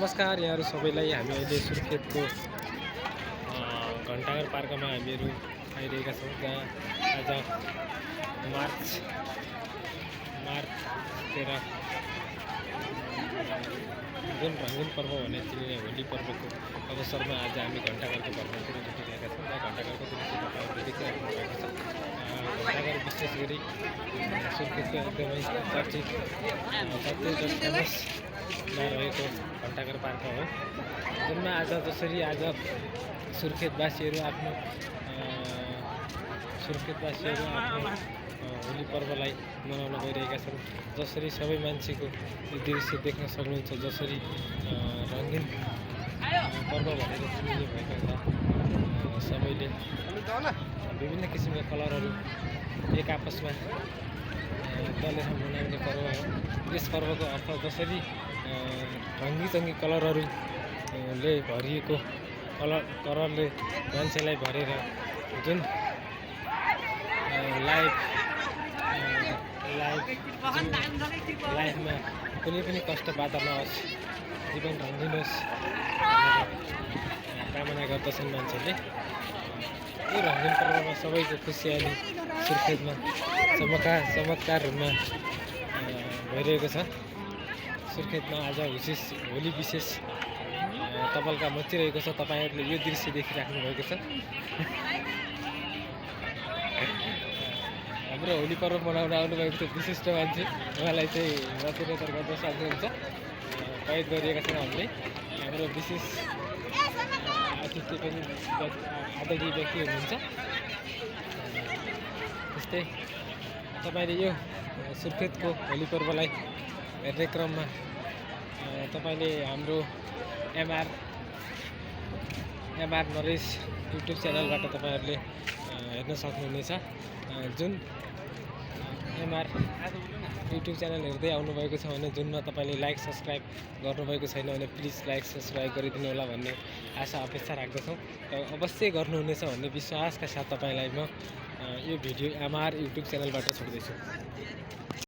नमस्कार यहाँहरू सबैलाई। हामी अहिले सुर्खेतको घण्टाघर पार्कमा हामीहरू आइरहेका छौँ, जहाँ आज मार्च 13 जुन रङ्गीन पर्व भने चिनिने होली पर्वको अवसरमा आज हामी घण्टाघरको भ्रमणतिर जुटिरहेका छौँ। जहाँ घण्टाघरको दृश्य तपाईँहरूले देखिराख्नु भएको छ। घण्टाघर विशेष गरी सुर्खेतको एकदमै चर्चित फेमसमा रहेको घण्टाघर पार्क हो, जुनमा आज जसरी आज सुर्खेतवासीहरू आफ्नो होली पर्वलाई मनाउन गइरहेका छन्। जसरी सबै मान्छेको यो दृश्य देख्न सक्नुहुन्छ, जसरी रङ्गीन पर्व भनेर चिनिने भएको हुँदा सबैले विभिन्न किसिमका कलरहरू एक आपसमा दलेर मनाउने पर्व हो। यस पर्वको अर्थ जसरी रङ्गी कलरहरूले भरिएको कलरले मान्छेलाई भरेर जुन लाइफमा कुनै पनि कष्ट बाधा नहोस्, जीवन रङ्गीन होस् कामना गर्दछन् मान्छेले। यो रङ्गीन पर्वमा सबैको खुसियाली सुर्खेतमा चमत्कार रूपमा भइरहेको छ। सुर्खेतमा आज होली विशेष तबल्का मचिरहेको छ। तपाईँहरूले यो दृश्य देखिराख्नु भएको छ। हाम्रो होली पर्व मनाउन आउनुभएको छ विशिष्ट मान्छे, उहाँलाई चाहिँ मध्यनजर गर्न सक्नुहुन्छ। कैद गरिएका छौँ हामीले। हाम्रो विशेष अतिथि पनि आदरणीय व्यक्ति हुनुहुन्छ। त्यस्तै तपाईँले यो सुर्खेतको होली पर्वलाई हेर्ने क्रममा तपाईँले हाम्रो एमआर नरेश युट्युब च्यानलबाट तपाईँहरूले हेर्न सक्नुहुनेछ। जुन एमआर युट्युब च्यानल हेर्दै आउनुभएको छ भने जुनमा तपाईँले लाइक सब्सक्राइब गर्नुभएको छैन भने प्लिज लाइक सब्सक्राइब गरिदिनु होला भन्ने आशा अपेक्षा राख्दछौँ। र अवश्य गर्नुहुनेछ भन्ने विश्वासका साथ तपाईँलाई म यो भिडियो एमआर युट्युब च्यानलबाट छोड्दैछु।